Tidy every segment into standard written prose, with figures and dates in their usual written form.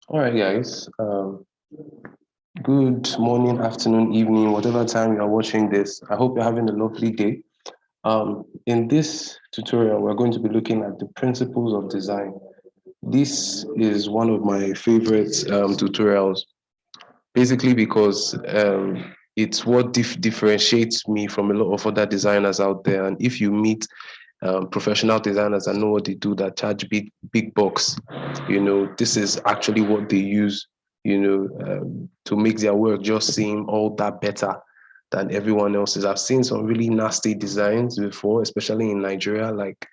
All right, guys. Good morning, afternoon, evening, whatever time you are watching this. I hope you're having a lovely day. In this tutorial, we're going to be looking at the principles of design. This is one of my favorite tutorials, basically because it's what differentiates me from a lot of other designers out there. And if you meet professional designers that know what they do, that charge big bucks, this is actually what they use, to make their work just seem all that better than everyone else's. I've seen some really nasty designs before, especially in Nigeria, like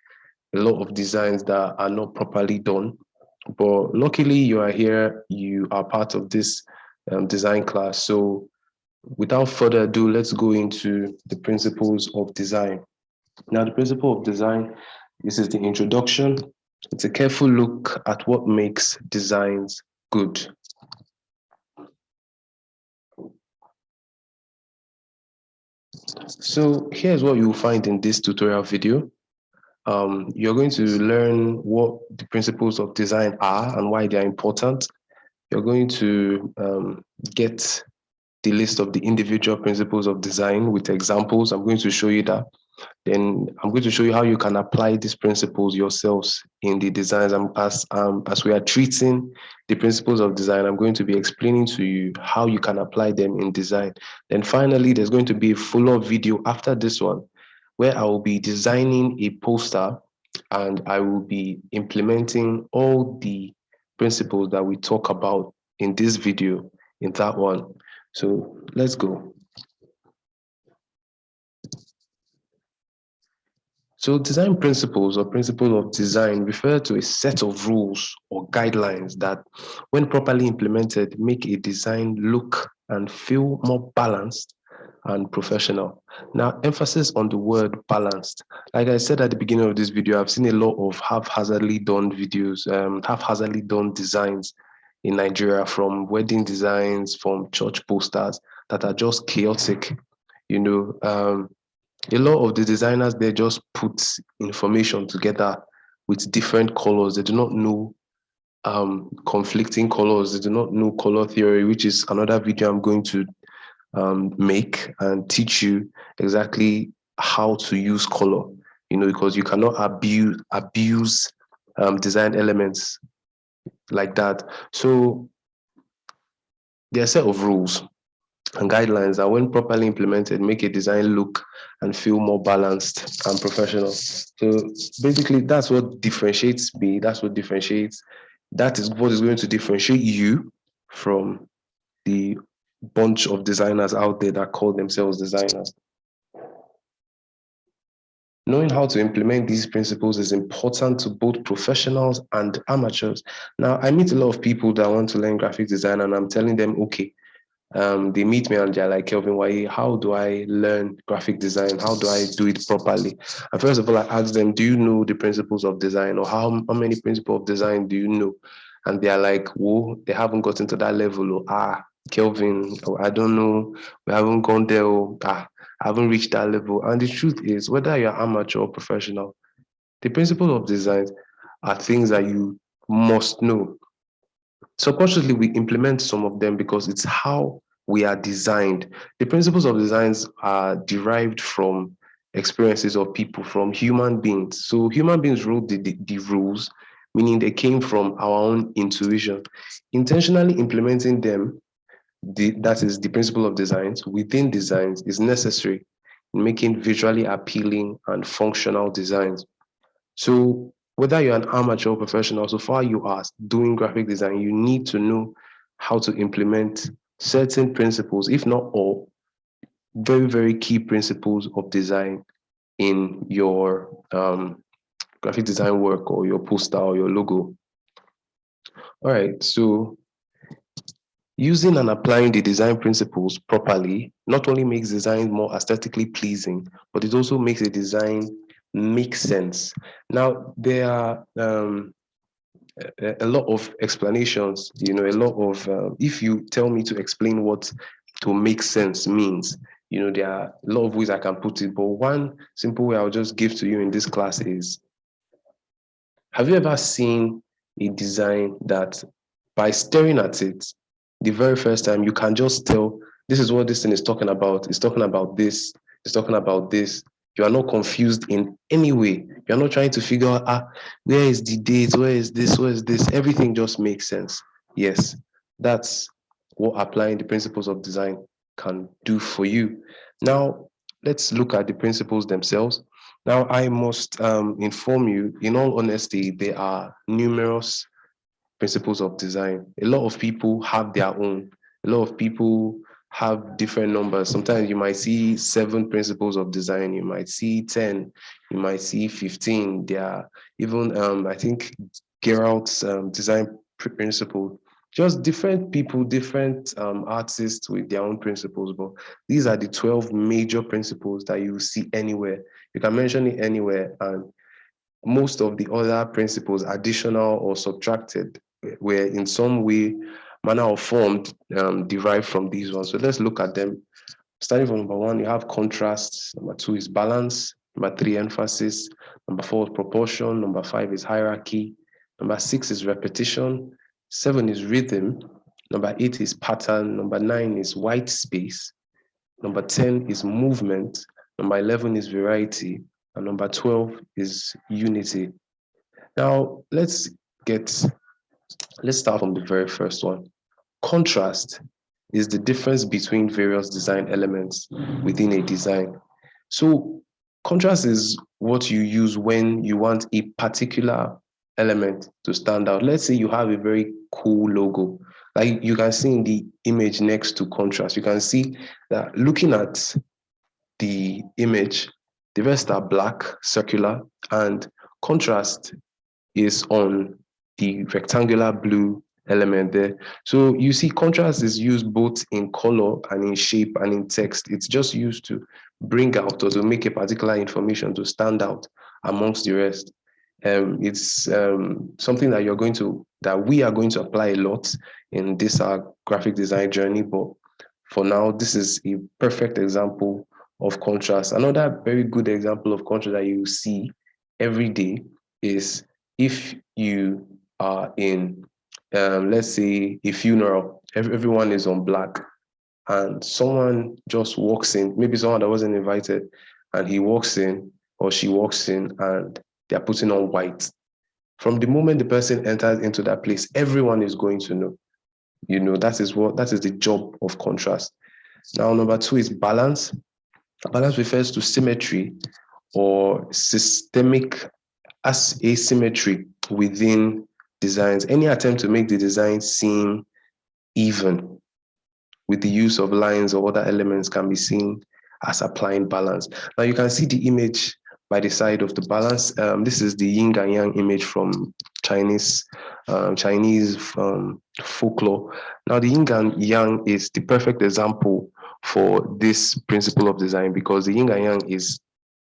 a lot of designs that are not properly done. But luckily, you are here, you are part of this design class. So without further ado, let's go into the principles of design. Now, the principle of design, this is the introduction. It's a careful look at what makes designs good. So here's what you'll find in this tutorial video. You're going to learn what the principles of design are and why they're important. You're going to get the list of the individual principles of design with examples. I'm going to show you that. Then I'm going to show you how you can apply these principles yourselves in the designs. As we are treating the principles of design, I'm going to be explaining to you how you can apply them in design. Then finally, there's going to be a follow-up video after this one, where I will be designing a poster and I will be implementing all the principles that we talk about in this video in that one. So let's go. So design principles or principles of design refer to a set of rules or guidelines that, when properly implemented, make a design look and feel more balanced and professional. Now, emphasis on the word balanced. Like I said at the beginning of this video, I've seen a lot of haphazardly done videos, haphazardly done designs in Nigeria, from wedding designs, from church posters that are just chaotic. A lot of the designers, they just put information together with different colors. They do not know conflicting colors. They do not know color theory, which is another video I'm going to make and teach you exactly how to use color, because you cannot abuse design elements like that. So there are a set of rules and guidelines that, when properly implemented, make a design look and feel more balanced and professional. So basically, that's what differentiates me. That is what is going to differentiate you from the bunch of designers out there that call themselves designers. Knowing how to implement these principles is important to both professionals and amateurs. Now, I meet a lot of people that want to learn graphic design, and I'm telling them, okay, they meet me and they're like, Kelvin, why? How do I learn graphic design? How do I do it properly? And first of all, I ask them, do you know the principles of design, or how many principles of design do you know? And they're like, whoa, they haven't gotten to that level. Or, Kelvin, I don't know. We haven't gone there. I haven't reached that level. And the truth is, whether you're amateur or professional, the principles of design are things that you must know. Subconsciously, we implement some of them because it's how we are designed. The principles of designs are derived from experiences of people, from human beings. So human beings wrote the rules, meaning they came from our own intuition. Intentionally implementing them, that is the principle of designs, within designs is necessary in making visually appealing and functional designs. So whether you're an amateur or professional, so far you are doing graphic design, you need to know how to implement certain principles, if not all, very, very key principles of design in your graphic design work, or your poster, or your logo. All right, so using and applying the design principles properly not only makes design more aesthetically pleasing, but it also makes the design make sense. Now, there are a lot of explanations, a lot of, if you tell me to explain what to make sense means, There are a lot of ways I can put it, but one simple way I'll just give to you in this class is, have you ever seen a design that by staring at it, the very first time, you can just tell this is what this thing is talking about. It's talking about this. It's talking about this. You are not confused in any way. You're not trying to figure out, where is the date? Where is this? Where is this? Everything just makes sense. Yes, that's what applying the principles of design can do for you. Now, let's look at the principles themselves. Now, I must inform you, in all honesty, there are numerous principles of design. A lot of people have their own. A lot of people have different numbers. Sometimes you might see 7 principles of design, you might see 10, you might see 15. There are even, I think, Gerald's design principle. Just different people, different artists with their own principles. But these are the 12 major principles that you see anywhere. You can mention it anywhere, and most of the other principles, additional or subtracted, were in some way, manner, or form derived from these ones. So let's look at them. Starting from number 1, you have contrast. Number 2 is balance. Number 3, emphasis. Number 4 is proportion. Number 5 is hierarchy. Number 6 is repetition. 7 is rhythm. Number 8 is pattern. Number 9 is white space. Number 10 is movement. Number 11 is variety. And number 12 is unity. Now, let's start from the very first one. Contrast is the difference between various design elements within a design. So contrast is what you use when you want a particular element to stand out. Let's say you have a very cool logo. Like you can see in the image next to contrast, you can see that looking at the image, the rest are black, circular, and contrast is on the rectangular blue element there. So you see contrast is used both in color and in shape and in text. It's just used to bring out or to make a particular information to stand out amongst the rest. It's something that we are going to apply a lot in this graphic design journey. But for now, this is a perfect example of contrast. Another very good example of contrast that you see every day is if you are in, let's say, a funeral. Everyone is on black, and someone just walks in, maybe someone that wasn't invited, and he walks in or she walks in and they're putting on white. From the moment the person enters into that place, everyone is going to know. That is the job of contrast. Now, number 2 is balance. Balance refers to symmetry or systemic asymmetry within designs. Any attempt to make the design seem even with the use of lines or other elements can be seen as applying balance. Now you can see the image by the side of the balance. This is the yin and yang image from Chinese folklore. Now the yin and yang is the perfect example for this principle of design, because the yin and yang is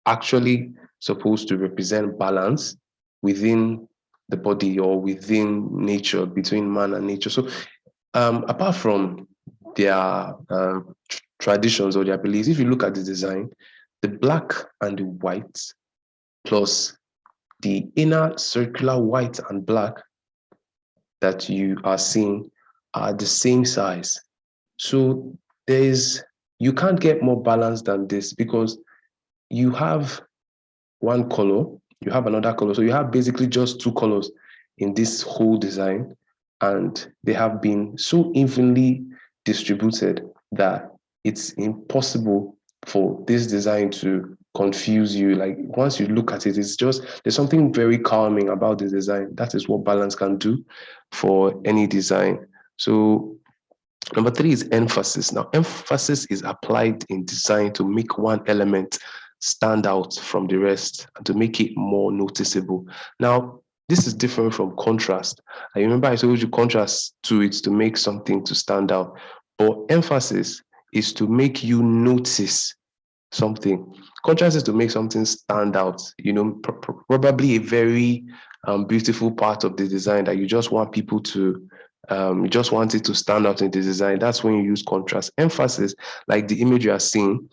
actually supposed to represent balance within the body or within nature, between man and nature. So apart from their traditions or their beliefs, if you look at the design, the black and the white plus the inner circular white and black that you are seeing are the same size. So you can't get more balance than this, because you have one color, you have another color. So you have basically just 2 colors in this whole design, and they have been so evenly distributed that it's impossible for this design to confuse you. Like once you look at it, there's something very calming about the design. That is what balance can do for any design. So number 3 is emphasis. Now, emphasis is applied in design to make one element stand out from the rest and to make it more noticeable. Now, this is different from contrast. I remember I told you contrast to it to make something to stand out, but emphasis is to make you notice something. Contrast is to make something stand out, probably a very beautiful part of the design that you just want people to You just want it to stand out in the design. That's when you use contrast. Emphasis, like the image you are seeing,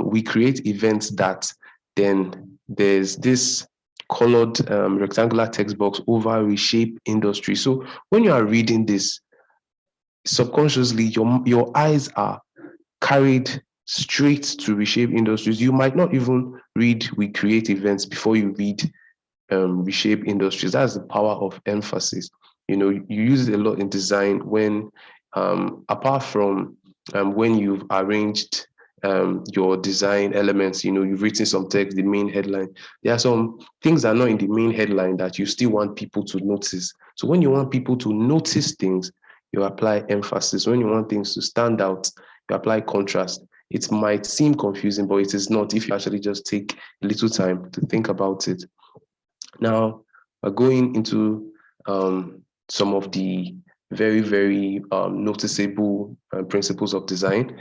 we create events that then there's this colored rectangular text box over reshape industry. So when you are reading this, subconsciously, your eyes are carried straight to reshape industries. You might not even read we create events before you read reshape industries. That's the power of emphasis. You use it a lot in design when, apart from when you've arranged your design elements, you've written some text, the main headline. There are some things that are not in the main headline that you still want people to notice. So when you want people to notice things, you apply emphasis. When you want things to stand out, you apply contrast. It might seem confusing, but it is not if you actually just take a little time to think about it. Now, we're going into some of the very, very noticeable principles of design.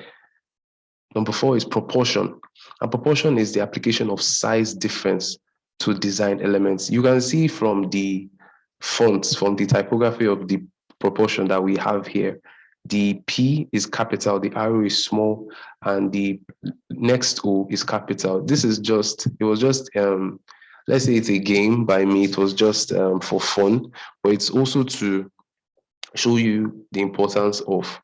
Number 4 is proportion. And proportion is the application of size difference to design elements. You can see from the fonts, from the typography of the proportion that we have here, the P is capital, the R is small, and the next O is capital. This is just, it was just, let's say it's a game by me. It was just for fun, but it's also to show you the importance of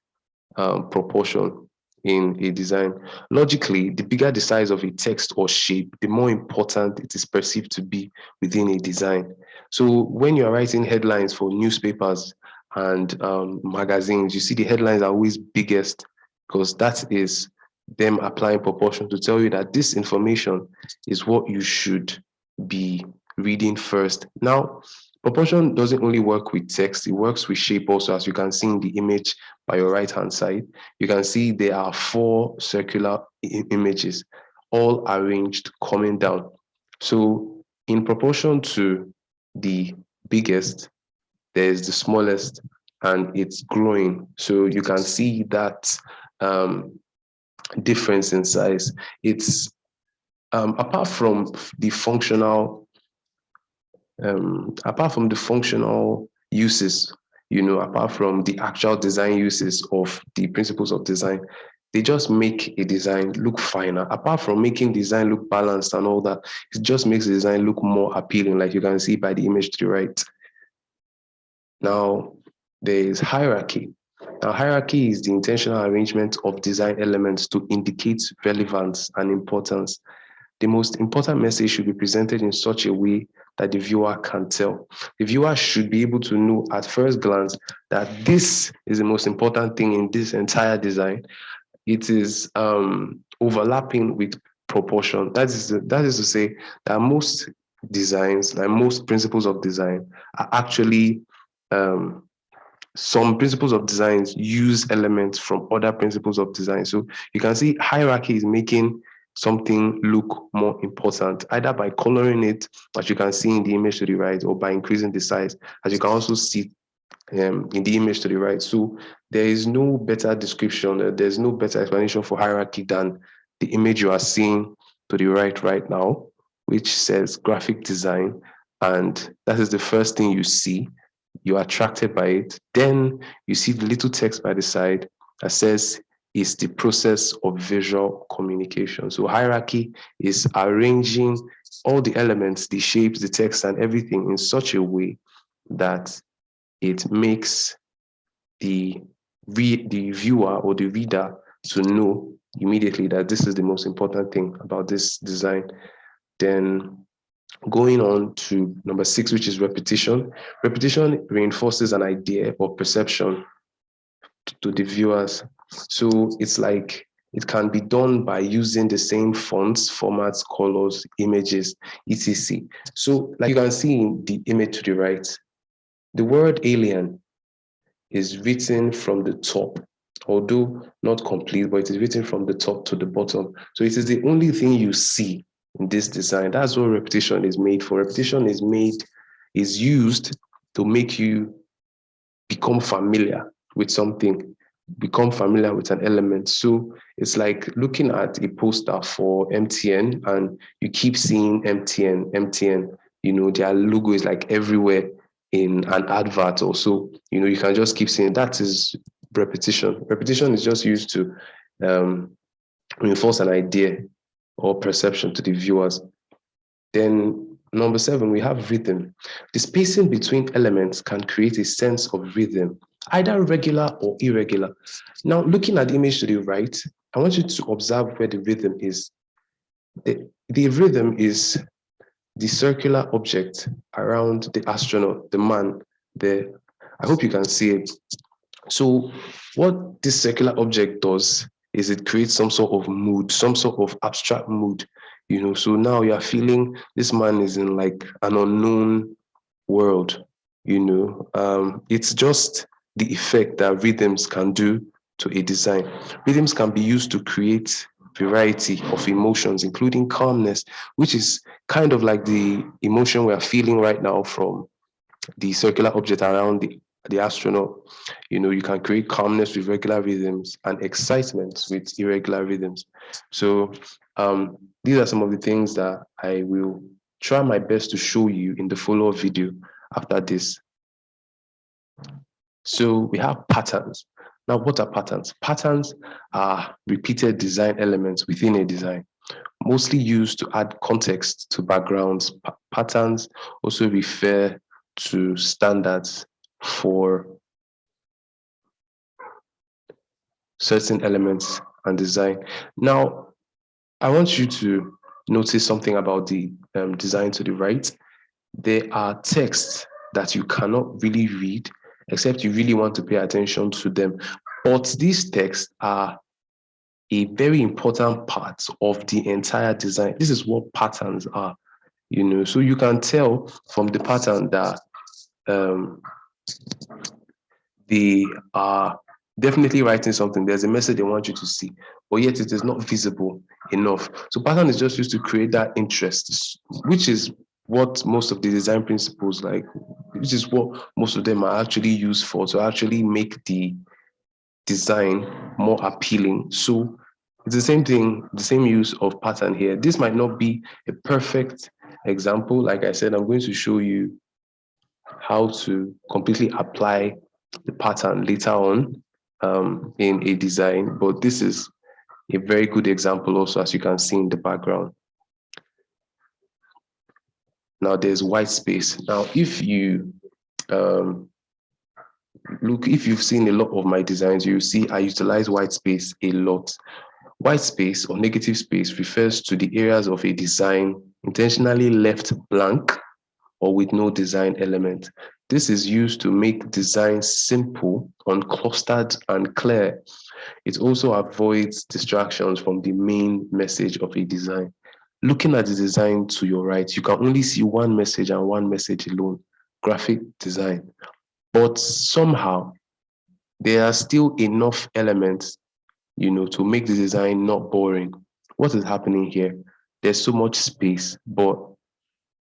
proportion in a design. Logically, the bigger the size of a text or shape, the more important it is perceived to be within a design. So when you're writing headlines for newspapers and magazines, you see the headlines are always biggest because that is them applying proportion to tell you that this information is what you should be reading first. Now, proportion doesn't only work with text, it works with shape also, as you can see in the image by your right-hand side. You can see there are 4 circular images, all arranged coming down. So in proportion to the biggest, there's the smallest, and it's growing. So you can see that difference in size. It's apart from the functional uses, apart from the actual design uses of the principles of design, they just make a design look finer. Apart from making design look balanced and all that, it just makes the design look more appealing, like you can see by the image to the right. Now, there is hierarchy. Now, hierarchy is the intentional arrangement of design elements to indicate relevance and importance. The most important message should be presented in such a way that the viewer can tell. The viewer should be able to know at first glance that this is the most important thing in this entire design. It is overlapping with proportion. That is to say that most designs, like most principles of design, are actually some principles of designs use elements from other principles of design. So you can see hierarchy is making something look more important, either by coloring it, as you can see in the image to the right, or by increasing the size, as you can also see in the image to the right. So there is no better description, there's no better explanation for hierarchy than the image you are seeing to the right now, which says graphic design. And that is the first thing you see. You're attracted by it. Then you see the little text by the side that says it's the process of visual communication. So hierarchy is arranging all the elements, the shapes, the text, and everything in such a way that it makes the viewer or the reader to know immediately that this is the most important thing about this design. Then going on to number 6, which is repetition. Repetition reinforces an idea or perception to the viewers. So it's like it can be done by using the same fonts, formats, colors, images, etc. So like you can see in the image to the right, the word alien is written from the top, although not complete, but it is written from the top to the bottom. So it is the only thing you see in this design. That's what repetition is made for. Repetition is used to make you become familiar with something, become familiar with an element. So it's like looking at a poster for MTN and you keep seeing MTN, their logo is like everywhere. in an advert or so, you can just keep saying that is repetition. Repetition is just used to reinforce an idea or perception to the viewers. Then number 7, we have rhythm. The spacing between elements can create a sense of rhythm, either regular or irregular. Now, looking at the image to the right, I want you to observe where the rhythm is. The rhythm is the circular object around the astronaut, the man there. I hope you can see it. So what this circular object does is it creates some sort of mood, some sort of abstract mood, So now you're feeling this man is in like an unknown world, It's just the effect that rhythms can do to a design. Rhythms can be used to create variety of emotions, including calmness, which is kind of like the emotion we are feeling right now from the circular object around the astronaut. You can create calmness with regular rhythms and excitement with irregular rhythms. So these are some of the things that I will try my best to show you in the follow-up video after this. So we have patterns. Now, what are patterns? Patterns are repeated design elements within a design, mostly used to add context to backgrounds. Patterns also refer to standards for certain elements and design. Now, I want you to notice something about the design to the right. There are texts that you cannot really read except you really want to pay attention to them. But these texts are a very important part of the entire design. This is what patterns are, So you can tell from the pattern that they are definitely writing something. There's a message they want you to see, but yet it is not visible enough. So pattern is just used to create that interest, which is what most of the design principles which is what most of them are actually used for, to actually make the design more appealing. So it's the same thing, the same use of pattern here. This might not be a perfect example. Like I said, I'm going to show you how to completely apply the pattern later on in a design, but this is a very good example also, as you can see in the background. Now there's white space. Now, if you if you've seen a lot of my designs, you see I utilize white space a lot. White space or negative space refers to the areas of a design intentionally left blank or with no design element. This is used to make design simple, unclustered, and clear. It also avoids distractions from the main message of a design. Looking at the design to your right, you can only see one message and one message alone, graphic design. But somehow, there are still enough elements, to make the design not boring. What is happening here? There's so much space, but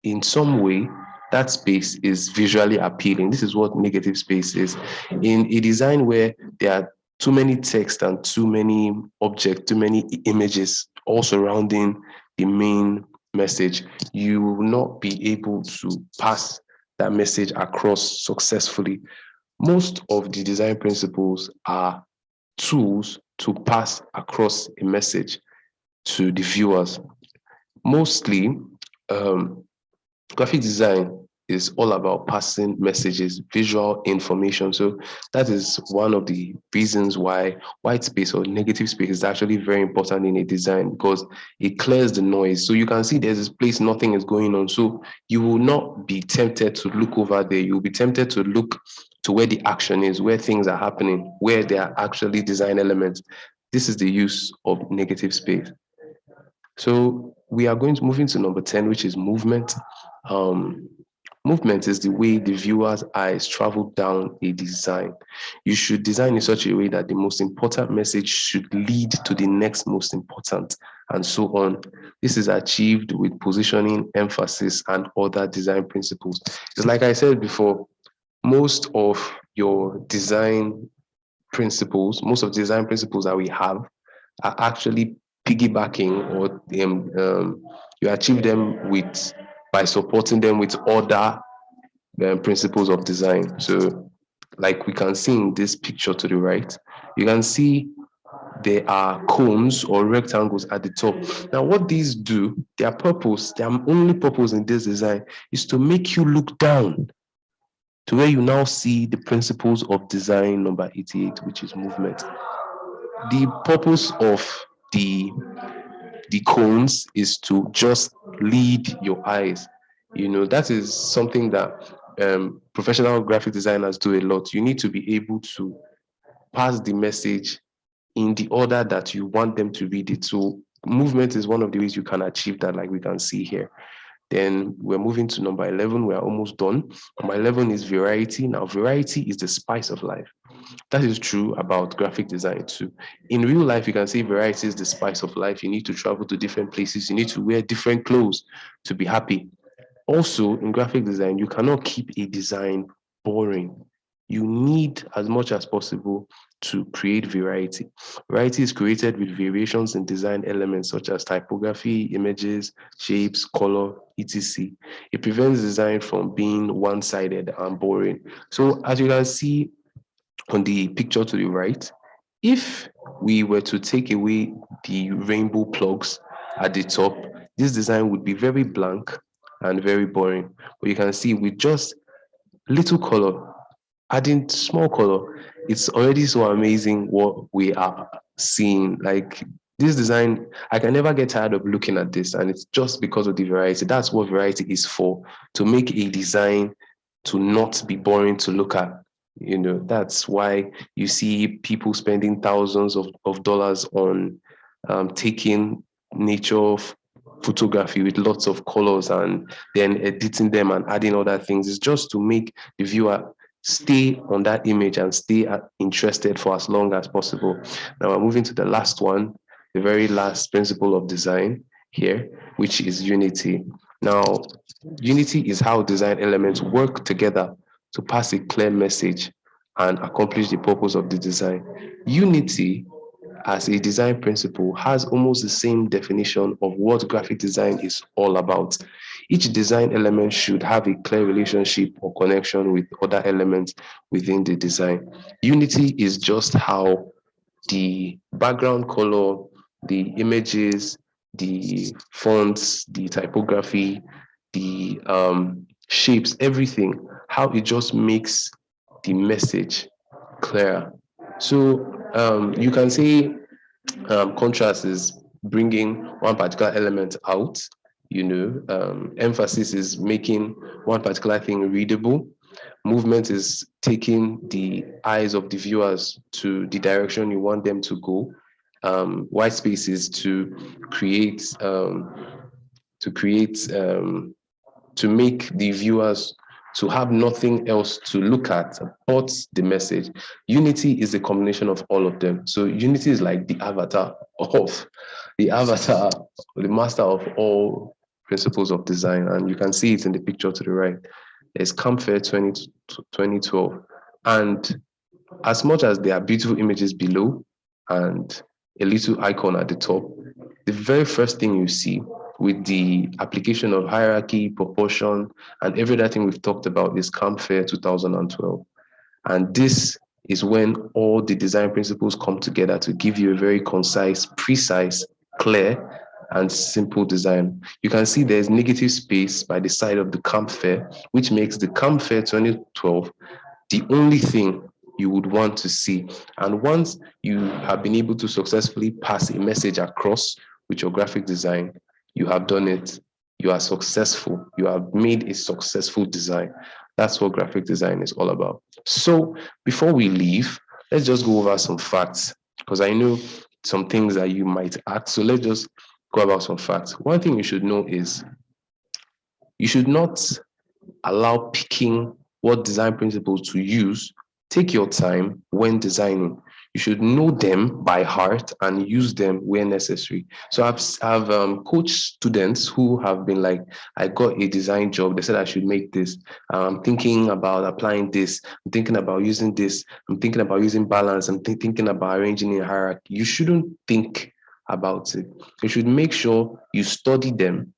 in some way, that space is visually appealing. This is what negative space is. In a design where there are too many text and too many objects, too many images all surrounding the main message, you will not be able to pass that message across successfully. Most of the design principles are tools to pass across a message to the viewers. Mostly, graphic design is all about passing messages, visual information. So that is one of the reasons why white space or negative space is actually very important in a design, because it clears the noise. So you can see there's this place, nothing is going on. So you will not be tempted to look over there. You'll be tempted to look to where the action is, where things are happening, where there are actually design elements. This is the use of negative space. So we are going to move into number 10, which is movement. Movement is the way the viewer's eyes travel down a design. You should design in such a way that the most important message should lead to the next most important, and so on. This is achieved with positioning, emphasis, and other design principles. It's like I said before, most of your design principles, most of the design principles that we have are actually piggybacking, or you achieve them by supporting them with other principles of design. So, like we can see in this picture to the right, you can see there are cones or rectangles at the top. Now, what these do, their only purpose in this design is to make you look down to where you now see the principles of design number 88, which is movement. The purpose of the cones is to just lead your eyes. That is something that professional graphic designers do a lot. You need to be able to pass the message in the order that you want them to read it. So movement is one of the ways you can achieve that, like we can see here. Then we're moving to number 11. We're almost done. Number 11 is variety. Now, variety is the spice of life. That is true about graphic design too. In real life, you can say variety is the spice of life. You need to travel to different places. You need to wear different clothes to be happy. Also, in graphic design, you cannot keep a design boring. You need, as much as possible, to create variety. Variety is created with variations in design elements such as typography, images, shapes, color, etc. It prevents design from being one-sided and boring. So as you can see on the picture to the right, if we were to take away the rainbow plugs at the top, this design would be very blank and very boring. But you can see with just little color, adding small color, it's already so amazing what we are seeing. Like this design, I can never get tired of looking at this, and it's just because of the variety. That's what variety is for, to make a design to not be boring to look at. That's why you see people spending thousands of dollars on taking nature photography with lots of colors and then editing them and adding other things. It's just to make the viewer stay on that image and stay interested for as long as possible. Now we're moving to the last one, the very last principle of design here, which is unity. Now, unity is how design elements work together to pass a clear message and accomplish the purpose of the design. Unity as a design principle has almost the same definition of what graphic design is all about. Each design element should have a clear relationship or connection with other elements within the design. Unity is just how the background color, the images, the fonts, the typography, the shapes, everything, how it just makes the message clear. So you can say contrast is bringing one particular element out. Emphasis is making one particular thing readable. Movement is taking the eyes of the viewers to the direction you want them to go. White space is to create to make the viewers to have nothing else to look at but the message. Unity is a combination of all of them. So unity is like the avatar, the master of all principles of design. And you can see it in the picture to the right. There's Campfair 2012. And as much as there are beautiful images below and a little icon at the top, the very first thing you see with the application of hierarchy, proportion, and every other thing we've talked about is Campfair 2012. And this is when all the design principles come together to give you a very concise, precise, clear, and simple design. You can see there's negative space by the side of the Campfair, which makes the Campfair 2012 the only thing you would want to see. And once you have been able to successfully pass a message across with your graphic design, you have done it. You are successful. You have made a successful design. That's what graphic design is all about. So before we leave, let's just go over some facts because I know some things that you might ask. So let's just go about some facts. One thing you should know is you should not allow picking what design principles to use. Take your time when designing. You should know them by heart and use them where necessary. So I've coached students who have been like, I got a design job. They said I should make this. I'm thinking about applying this. I'm thinking about using this. I'm thinking about using balance. I'm thinking about arranging a hierarchy. You shouldn't think about it. You should make sure you study them.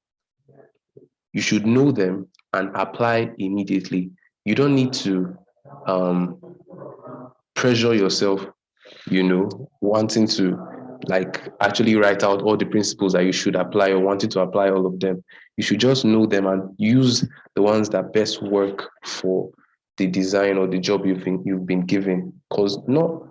You should know them and apply immediately. You don't need to um, pressure yourself, wanting to like actually write out all the principles that you should apply or wanting to apply all of them. You should just know them and use the ones that best work for the design or the job you've been given. Because not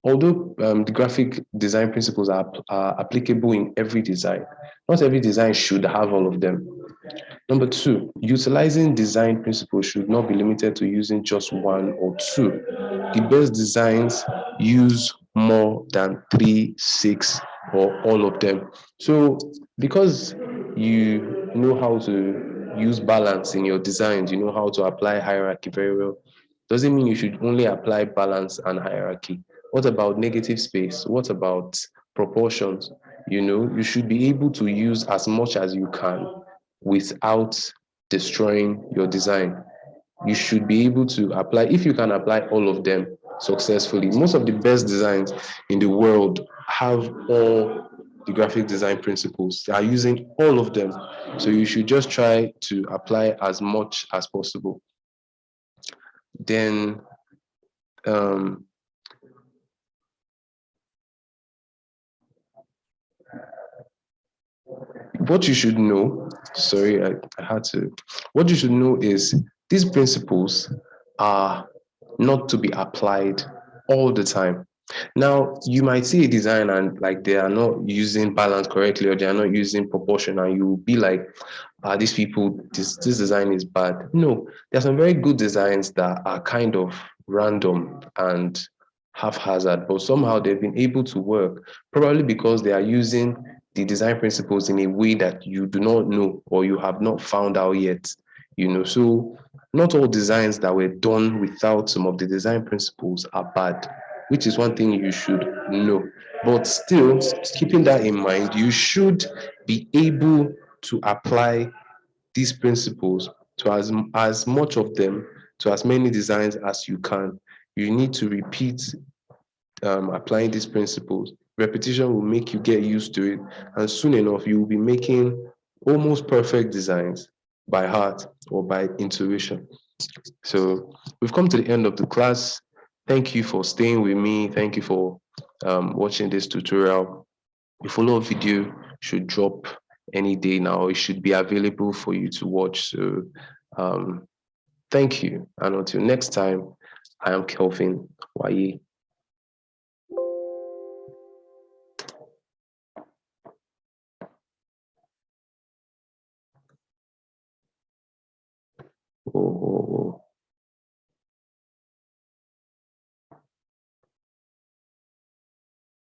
although the graphic design principles are applicable in every design, not every design should have all of them. Number two, utilizing design principles should not be limited to using just one or two. The best designs use more than three, six, or all of them. So because you know how to use balance in your designs, you know how to apply hierarchy very well, doesn't mean you should only apply balance and hierarchy. What about negative space? What about proportions? You should be able to use as much as you can without destroying your design. You should be able to apply, if you can apply all of them successfully. Most of the best designs in the world have all the graphic design principles. They are using all of them. So you should just try to apply as much as possible. Then um, what you should know, sorry, I had to, what you should know is these principles are not to be applied all the time. Now, you might see a design and like they are not using balance correctly or they are not using proportion, and you will be like, these people, this design is bad. No, there are some very good designs that are kind of random and haphazard, but somehow they've been able to work, probably because they are using the design principles in a way that you do not know or you have not found out yet. So not all designs that were done without some of the design principles are bad, which is one thing you should know. But still, keeping that in mind, you should be able to apply these principles to as much of them, to as many designs as you can. You need to repeat applying these principles. Repetition will make you get used to it, and soon enough, you will be making almost perfect designs by heart or by intuition. So we've come to the end of the class. Thank you for staying with me. Thank you for watching this tutorial. The follow-up video should drop any day now. It should be available for you to watch. So thank you. And until next time, I am Kelvin Waye.